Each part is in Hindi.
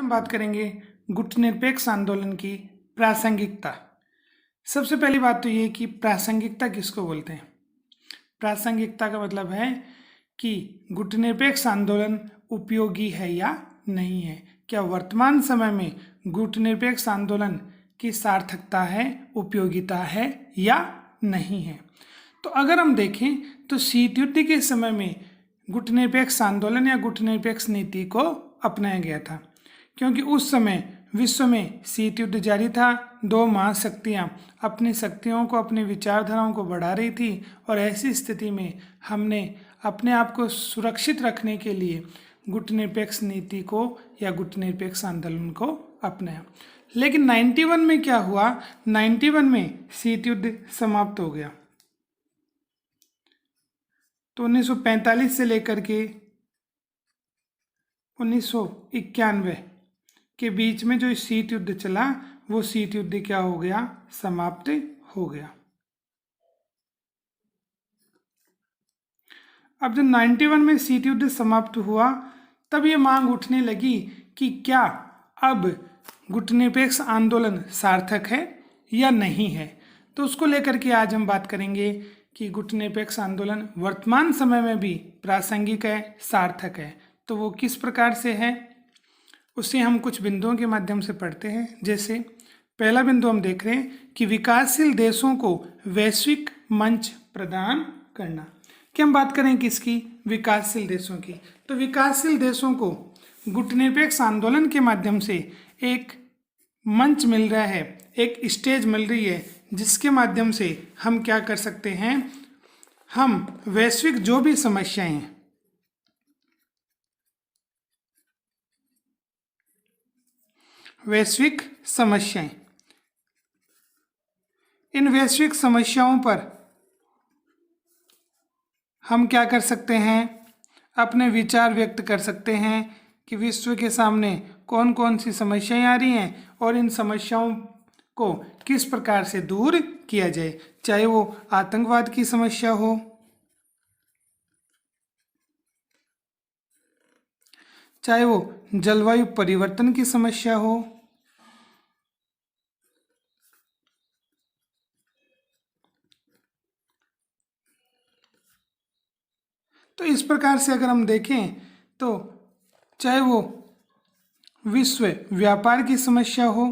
हम बात करेंगे गुटनिरपेक्ष आंदोलन की प्रासंगिकता। सबसे पहली बात तो ये कि प्रासंगिकता किसको बोलते हैं। प्रासंगिकता का मतलब है कि गुटनिरपेक्ष आंदोलन उपयोगी है या नहीं है, क्या वर्तमान समय में गुटनिरपेक्ष आंदोलन की सार्थकता है, उपयोगिता है या नहीं है। तो अगर हम देखें तो शीत युद्ध के समय में गुटनिरपेक्ष आंदोलन या गुटनिरपेक्ष नीति को अपनाया गया था, क्योंकि उस समय विश्व में शीत युद्ध जारी था। दो महाशक्तियां अपनी शक्तियों को, अपनी विचारधाराओं को बढ़ा रही थी और ऐसी स्थिति में हमने अपने आप को सुरक्षित रखने के लिए गुटनिरपेक्ष नीति को या गुटनिरपेक्ष आंदोलन को अपनाया। लेकिन 91 में क्या हुआ, 91 में शीत युद्ध समाप्त हो गया। तो 1945 से लेकर के 1991 के बीच में जो शीत युद्ध चला वो शीत युद्ध क्या हो गया, समाप्त हो गया। अब जब 91 में शीत युद्ध समाप्त हुआ तब ये मांग उठने लगी कि क्या अब गुटनिरपेक्ष आंदोलन सार्थक है या नहीं है। तो उसको लेकर के आज हम बात करेंगे कि गुटनिरपेक्ष आंदोलन वर्तमान समय में भी प्रासंगिक है, सार्थक है। तो वो किस प्रकार से है उसे हम कुछ बिंदुओं के माध्यम से पढ़ते हैं। जैसे पहला बिंदु हम देख रहे हैं कि विकासशील देशों को वैश्विक मंच प्रदान करना। कि हम बात करें किसकी, विकासशील देशों की। तो विकासशील देशों को गुटनिरपेक्ष आंदोलन के माध्यम से एक मंच मिल रहा है, एक स्टेज मिल रही है, जिसके माध्यम से हम क्या कर सकते हैं, हम वैश्विक जो भी समस्याएं हैं, वैश्विक समस्याएं, इन वैश्विक समस्याओं पर हम क्या कर सकते हैं, अपने विचार व्यक्त कर सकते हैं कि विश्व के सामने कौन कौन सी समस्याएं आ रही हैं और इन समस्याओं को किस प्रकार से दूर किया जाए। चाहे वो आतंकवाद की समस्या हो, चाहे वो जलवायु परिवर्तन की समस्या हो, तो इस प्रकार से अगर हम देखें तो चाहे वो विश्व व्यापार की समस्या हो,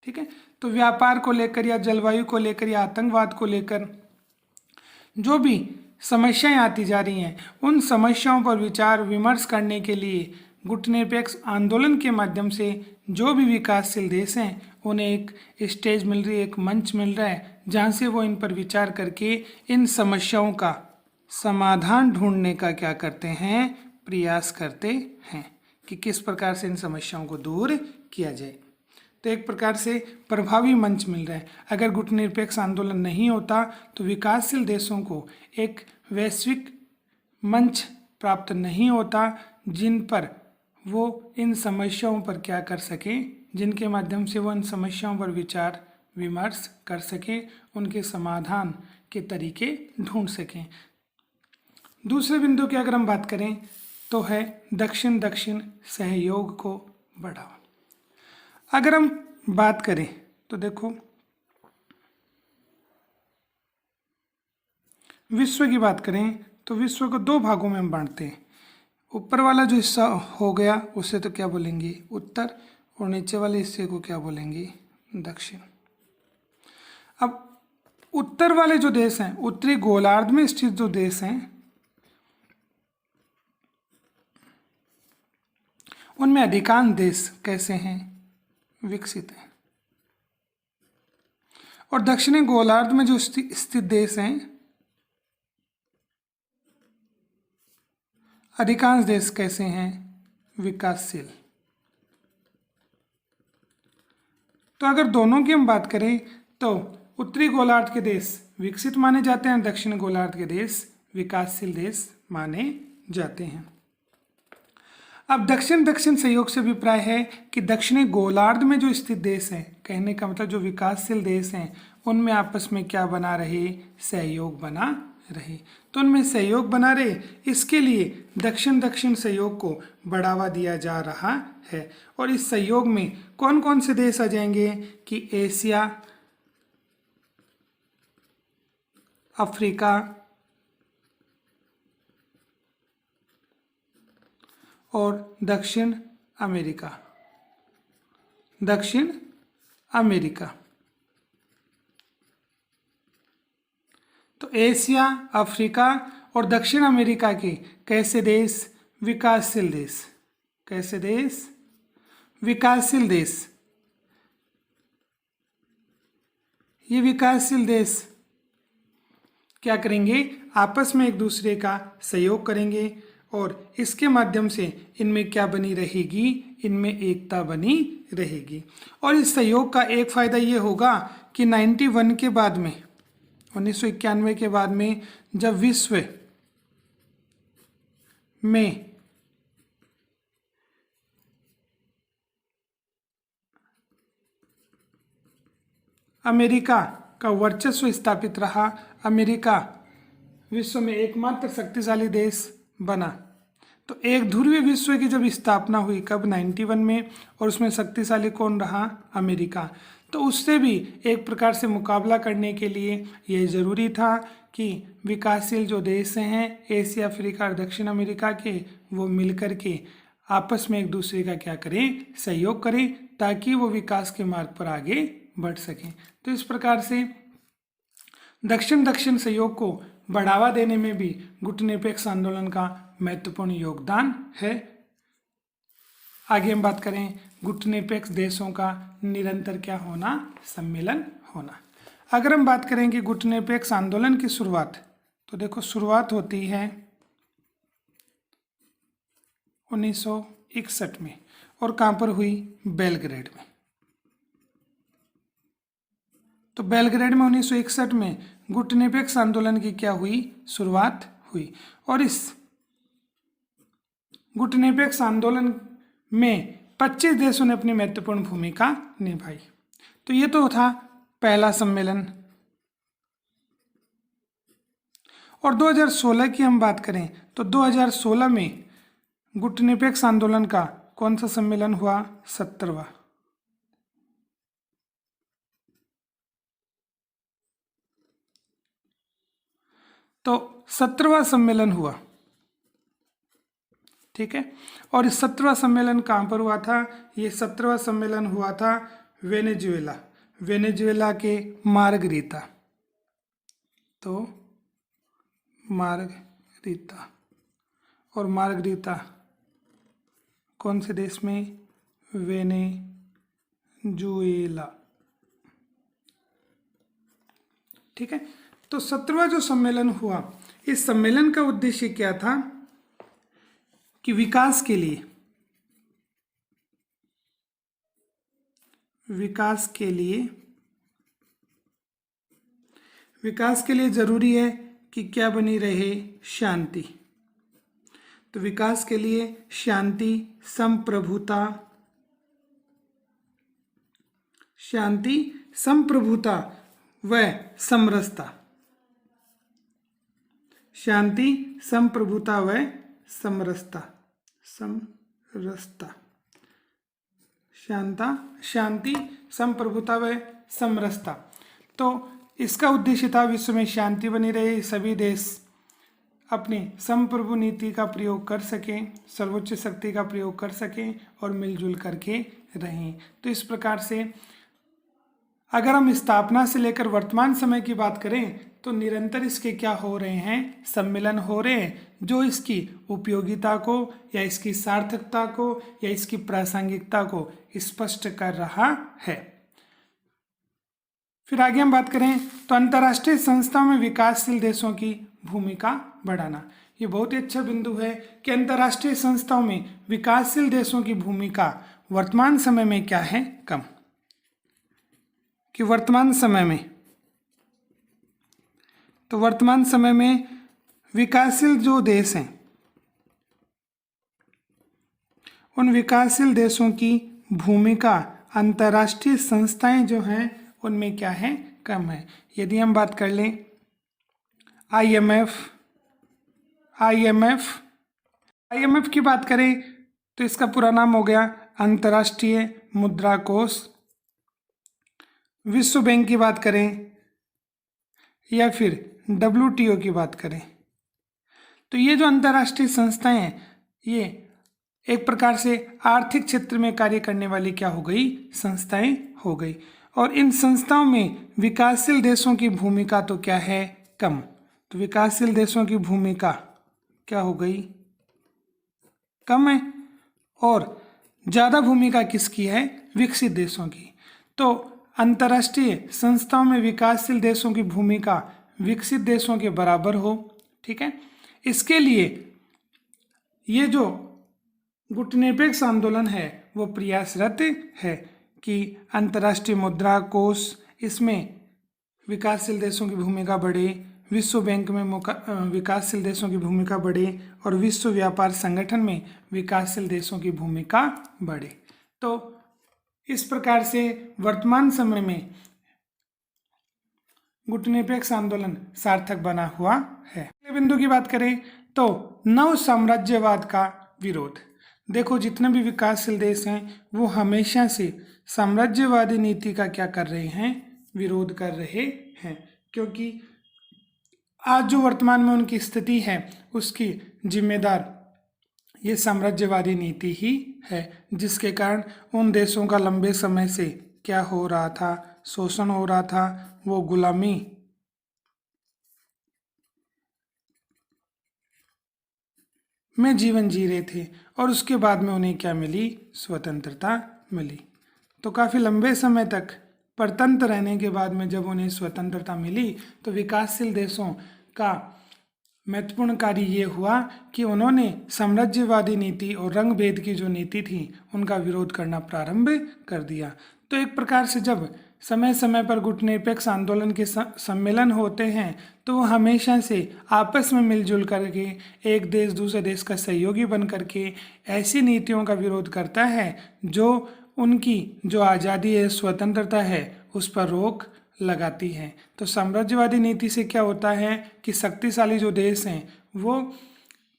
ठीक है, तो व्यापार को लेकर या जलवायु को लेकर या आतंकवाद को लेकर जो भी समस्याएं आती जा रही हैं, उन समस्याओं पर विचार विमर्श करने के लिए गुटनिरपेक्ष आंदोलन के माध्यम से जो भी विकासशील देश हैं उन्हें एक स्टेज मिल रही है, एक मंच मिल रहा है, जहाँ से वो इन पर विचार करके इन समस्याओं का समाधान ढूंढने का क्या करते हैं, प्रयास करते हैं कि किस प्रकार से इन समस्याओं को दूर किया जाए। तो एक प्रकार से प्रभावी मंच मिल रहा है। अगर गुटनिरपेक्ष आंदोलन नहीं होता तो विकासशील देशों को एक वैश्विक मंच प्राप्त नहीं होता जिन पर वो इन समस्याओं पर क्या कर सकें, जिनके माध्यम से वो इन समस्याओं पर विचार विमर्श कर सकें, उनके समाधान के तरीके ढूंढ सकें। दूसरे बिंदु की अगर हम बात करें तो है दक्षिण दक्षिण सहयोग को बढ़ावा। अगर हम बात करें तो देखो विश्व की बात करें तो विश्व को दो भागों में हम बांटते हैं। ऊपर वाला जो हिस्सा हो गया उसे तो क्या बोलेंगे, उत्तर, और नीचे वाले हिस्से को क्या बोलेंगे, दक्षिण। अब उत्तर वाले जो देश हैं, उत्तरी गोलार्ध में स्थित जो देश हैं, उनमें अधिकांश देश कैसे हैं, विकसित हैं। और दक्षिणी गोलार्ध में जो स्थित देश हैं, अधिकांश देश कैसे हैं, विकासशील। तो अगर दोनों की हम बात करें तो उत्तरी गोलार्ध के देश विकसित माने जाते हैं, दक्षिण गोलार्ध के देश विकासशील देश माने जाते हैं। अब दक्षिण दक्षिण सहयोग से अभिप्राय है कि दक्षिणी गोलार्ध में जो स्थित देश हैं, कहने का मतलब जो विकासशील देश हैं, उनमें आपस में क्या बना रहे, सहयोग बना रहे। तो उनमें सहयोग बना रहे, इसके लिए दक्षिण दक्षिण सहयोग को बढ़ावा दिया जा रहा है। और इस सहयोग में कौन कौन से देश आ जाएंगे कि एशिया, अफ्रीका और दक्षिण अमेरिका। दक्षिण अमेरिका, तो एशिया, अफ्रीका और दक्षिण अमेरिका के कैसे देश? विकासशील देश। कैसे देश? विकासशील देश। ये विकासशील देश क्या करेंगे? आपस में एक दूसरे का सहयोग करेंगे और इसके माध्यम से इनमें क्या बनी रहेगी? इनमें एकता बनी रहेगी। और इस सहयोग का एक फायदा ये होगा कि 91 के बाद में, 1991 के बाद में जब विश्व में अमेरिका का वर्चस्व स्थापित रहा, अमेरिका विश्व में एकमात्र शक्तिशाली देश बना। तो एक ध्रुवीय विश्व की जब स्थापना हुई, कब? 91 में, और उसमें शक्तिशाली कौन रहा? अमेरिका। तो उससे भी एक प्रकार से मुकाबला करने के लिए यह जरूरी था कि विकासशील जो देश हैं एशिया, अफ्रीका और दक्षिण अमेरिका के, वो मिलकर के आपस में एक दूसरे का क्या करें? सहयोग करें, ताकि वो विकास के मार्ग पर आगे बढ़ सकें। तो इस प्रकार से दक्षिण दक्षिण सहयोग को बढ़ावा देने में भी गुटनिरपेक्ष आंदोलन का महत्वपूर्ण योगदान है। आगे हम बात करें गुटनिरपेक्ष देशों का निरंतर क्या होना? सम्मेलन होना। अगर हम बात करें कि गुटनिरपेक्ष आंदोलन की शुरुआत, तो देखो शुरुआत होती है 1961 में, और कहाँ पर हुई? बेलग्रेड में। तो बेलग्रेड में 1961 में गुटनिरपेक्ष आंदोलन की क्या हुई? शुरुआत हुई। और इस गुटनिरपेक्ष आंदोलन में 25 देशों ने अपनी महत्वपूर्ण भूमिका निभाई। तो ये तो था पहला सम्मेलन। और 2016 की हम बात करें तो 2016 में गुटनिरपेक्ष आंदोलन का कौन सा सम्मेलन हुआ? 17वां। तो 17वां सम्मेलन हुआ, ठीक है। और इस 17वां सम्मेलन कहाँ पर हुआ था? ये 17वां सम्मेलन हुआ था वेनेजुएला, वेनेजुएला के मार्गरीता। तो मार्गरीता, और मार्गरीता कौन से देश में? वेनेजुएला, ठीक है। तो 17वां जो सम्मेलन हुआ, इस सम्मेलन का उद्देश्य क्या था कि विकास के लिए, विकास के लिए जरूरी है कि क्या बनी रहे? शांति। तो विकास के लिए शांति, संप्रभुता, शांति, संप्रभुता व समरसता, शांति, संप्रभुता व समरसता, शांति, संप्रभुता व समरसता। तो इसका उद्देश्य था विश्व में शांति बनी रहे, सभी देश अपनी संप्रभु नीति का प्रयोग कर सकें, सर्वोच्च शक्ति का प्रयोग कर सकें और मिलजुल करके रहें। तो इस प्रकार से अगर हम स्थापना से लेकर वर्तमान समय की बात करें तो निरंतर इसके क्या हो रहे हैं? सम्मेलन हो रहे हैं, जो इसकी उपयोगिता को या इसकी सार्थकता को या इसकी प्रासंगिकता को स्पष्ट कर रहा है। फिर आगे हम बात करें तो अंतर्राष्ट्रीय संस्थाओं में विकासशील देशों की भूमिका बढ़ाना। ये बहुत ही अच्छा बिंदु है कि अंतर्राष्ट्रीय संस्थाओं में विकासशील देशों की भूमिका वर्तमान समय में क्या है? कम। कि वर्तमान समय में, तो वर्तमान समय में विकासशील जो देश हैं, उन विकासशील देशों की भूमिका अंतर्राष्ट्रीय संस्थाएं जो हैं उनमें क्या है? कम है। यदि हम बात कर लें IMF, आईएमएफ की बात करें तो इसका पूरा नाम हो गया अंतर्राष्ट्रीय मुद्रा कोष। विश्व बैंक की बात करें या फिर WTO की बात करें तो ये जो अंतर्राष्ट्रीय संस्थाएं हैं ये एक प्रकार से आर्थिक क्षेत्र में कार्य करने वाली क्या हो गई, संस्थाएं हो गई। और इन संस्थाओं में विकासशील देशों की भूमिका तो क्या है, कम। तो विकासशील देशों की भूमिका क्या हो गई, कम है। और ज़्यादा भूमिका किसकी है, विकसित देशों की। तो अंतर्राष्ट्रीय संस्थाओं में विकासशील देशों की भूमिका विकसित देशों के बराबर हो, ठीक है। इसके लिए ये जो गुटनिरपेक्ष आंदोलन है वो प्रयासरत है कि अंतर्राष्ट्रीय मुद्रा कोष इसमें विकासशील देशों की भूमिका बढ़े, विश्व बैंक में विकासशील देशों की भूमिका बढ़े और विश्व व्यापार संगठन में विकासशील देशों की भूमिका बढ़े। तो इस प्रकार से वर्तमान समय में गुटनिरपेक्ष आंदोलन सार्थक बना हुआ है। अगले बिंदु की बात करें तो नव साम्राज्यवाद का विरोध। देखो जितने भी विकासशील देश हैं वो हमेशा से साम्राज्यवादी नीति का क्या कर रहे हैं, विरोध कर रहे हैं, क्योंकि आज जो वर्तमान में उनकी स्थिति है उसकी जिम्मेदार ये साम्राज्यवादी नीति ही है, जिसके कारण उन देशों का लंबे समय से क्या हो रहा था, शोषण हो रहा था, वो गुलामी में जीवन जी रहे थे और उसके बाद में उन्हें क्या मिली, स्वतंत्रता मिली। तो काफ़ी लंबे समय तक परतंत्र रहने के बाद में जब उन्हें स्वतंत्रता मिली तो विकासशील देशों का महत्वपूर्ण कार्य ये हुआ कि उन्होंने साम्राज्यवादी नीति और रंग भेद की जो नीति थी उनका विरोध करना प्रारंभ कर दिया। तो एक प्रकार से जब समय समय पर गुटनिरपेक्ष आंदोलन के सम्मेलन होते हैं तो वो हमेशा से आपस में मिलजुल करके एक देश दूसरे देश का सहयोगी बन करके ऐसी नीतियों का विरोध करता है जो उनकी जो आज़ादी है, स्वतंत्रता है, उस पर रोक लगाती है। तो साम्राज्यवादी नीति से क्या होता है कि शक्तिशाली जो देश हैं वो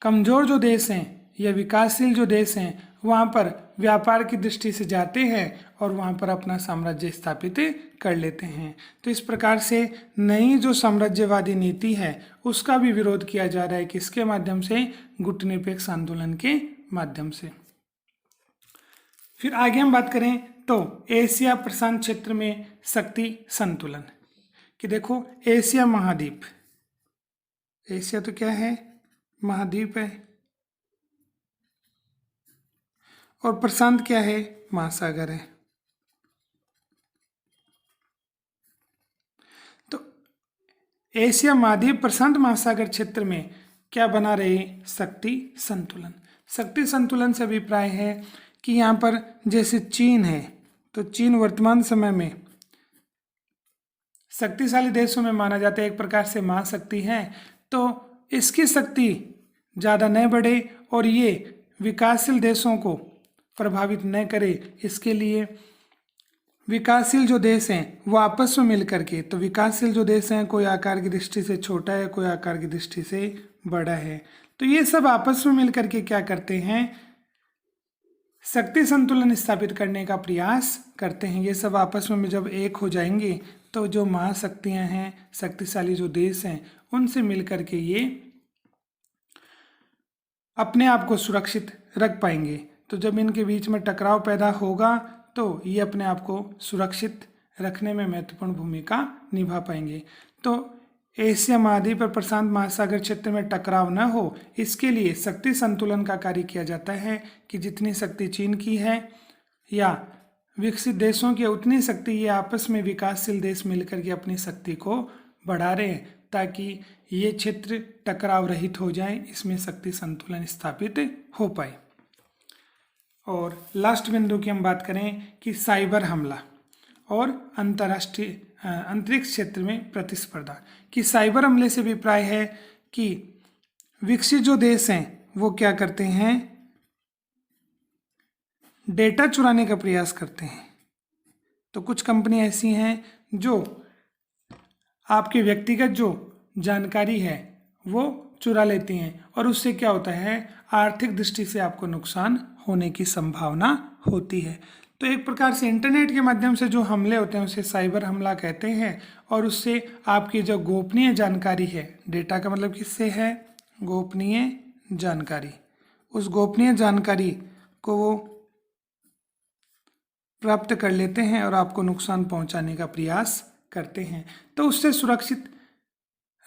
कमज़ोर जो देश हैं या विकासशील जो देश हैं वहाँ पर व्यापार की दृष्टि से जाते हैं और वहाँ पर अपना साम्राज्य स्थापित कर लेते हैं। तो इस प्रकार से नई जो साम्राज्यवादी नीति है उसका भी विरोध किया जा रहा है, किसके माध्यम से, गुटनिरपेक्ष आंदोलन के माध्यम से। फिर आगे हम बात करें तो एशिया प्रशांत क्षेत्र में शक्ति संतुलन कि देखो एशिया महाद्वीप, एशिया तो क्या है, महाद्वीप है, और प्रशांत क्या है, महासागर है। तो एशिया महाद्वीप प्रशांत महासागर क्षेत्र में क्या बना रहे, शक्ति संतुलन। शक्ति संतुलन से अभिप्राय है कि यहाँ पर जैसे चीन है तो चीन वर्तमान समय में शक्तिशाली देशों में माना जाता है, एक प्रकार से महाशक्ति है। तो इसकी शक्ति ज़्यादा न बढ़े और ये विकासशील देशों को प्रभावित न करे, इसके लिए विकासशील जो देश हैं वो आपस में मिल करके, तो विकासशील जो देश हैं कोई आकार की दृष्टि से छोटा है, कोई आकार की दृष्टि से बड़ा है, तो ये सब आपस में मिल करके क्या करते हैं, शक्ति संतुलन स्थापित करने का प्रयास करते हैं। ये सब आपस में जब एक हो जाएंगे तो जो महाशक्तियां हैं, शक्तिशाली जो देश हैं, उनसे मिल करके ये अपने आप को सुरक्षित रख पाएंगे। तो जब इनके बीच में टकराव पैदा होगा तो ये अपने आप को सुरक्षित रखने में महत्वपूर्ण भूमिका निभा पाएंगे। तो एशिया महाद्वीप और प्रशांत महासागर क्षेत्र में टकराव न हो, इसके लिए शक्ति संतुलन का कार्य किया जाता है कि जितनी शक्ति चीन की है या विकसित देशों की उतनी शक्ति ये आपस में विकासशील देश मिलकर के अपनी शक्ति को बढ़ा रहे हैं ताकि ये क्षेत्र टकराव रहित हो जाए, इसमें शक्ति संतुलन स्थापित हो पाए। और लास्ट बिंदु की हम बात करें कि साइबर हमला और अंतर्राष्ट्रीय अंतरिक्ष क्षेत्र में प्रतिस्पर्धा। कि साइबर हमले से अभिप्राय है कि विकसित जो देश हैं वो क्या करते हैं, डेटा चुराने का प्रयास करते हैं। तो कुछ कंपनी ऐसी हैं जो आपके व्यक्तिगत जो जानकारी है वो चुरा लेती हैं और उससे क्या होता है, आर्थिक दृष्टि से आपको नुकसान होने की संभावना होती है। तो एक प्रकार से इंटरनेट के माध्यम से जो हमले होते हैं उसे साइबर हमला कहते हैं, और उससे आपकी जो गोपनीय जानकारी है, डेटा का मतलब किससे है, गोपनीय जानकारी, उस गोपनीय जानकारी को वो प्राप्त कर लेते हैं और आपको नुकसान पहुंचाने का प्रयास करते हैं। तो उससे सुरक्षित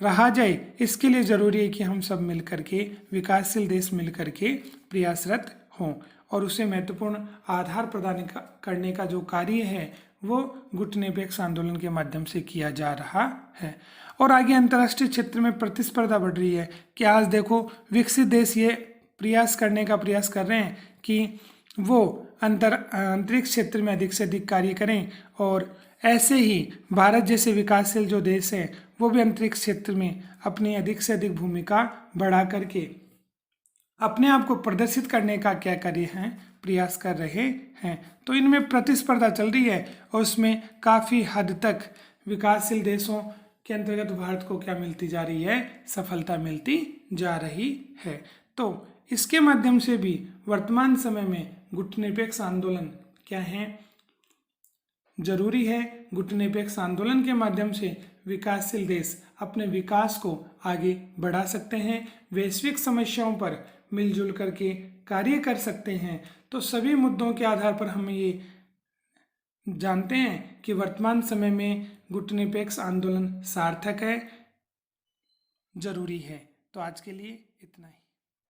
रहा जाए, इसके लिए ज़रूरी है कि हम सब मिलकर के, विकासशील देश मिलकर के प्रयासरत हों, और उसे महत्वपूर्ण आधार प्रदान करने का जो कार्य है वो गुटनिरपेक्ष आंदोलन के माध्यम से किया जा रहा है। और आगे अंतर्राष्ट्रीय क्षेत्र में प्रतिस्पर्धा बढ़ रही है कि आज देखो विकसित देश ये प्रयास करने का प्रयास कर रहे हैं कि वो अंतरिक्ष क्षेत्र में अधिक से अधिक कार्य करें, और ऐसे ही भारत जैसे विकासशील जो देश हैं वो भी अंतरिक्ष क्षेत्र में अपनी अधिक से अधिक भूमिका बढ़ा करके अपने आप को प्रदर्शित करने का क्या कार्य हैं, प्रयास कर रहे हैं। तो इनमें प्रतिस्पर्धा चल रही है और उसमें काफ़ी हद तक विकासशील देशों के अंतर्गत भारत को क्या मिलती जा रही है, सफलता मिलती जा रही है। तो इसके माध्यम से भी वर्तमान समय में गुटनिरपेक्ष आंदोलन क्या है, जरूरी है। गुटनिरपेक्ष आंदोलन के माध्यम से विकासशील देश अपने विकास को आगे बढ़ा सकते हैं, वैश्विक समस्याओं पर मिलजुल करके कार्य कर सकते हैं। तो सभी मुद्दों के आधार पर हम ये जानते हैं कि वर्तमान समय में गुटनिरपेक्ष आंदोलन सार्थक है, जरूरी है। तो आज के लिए इतना ही।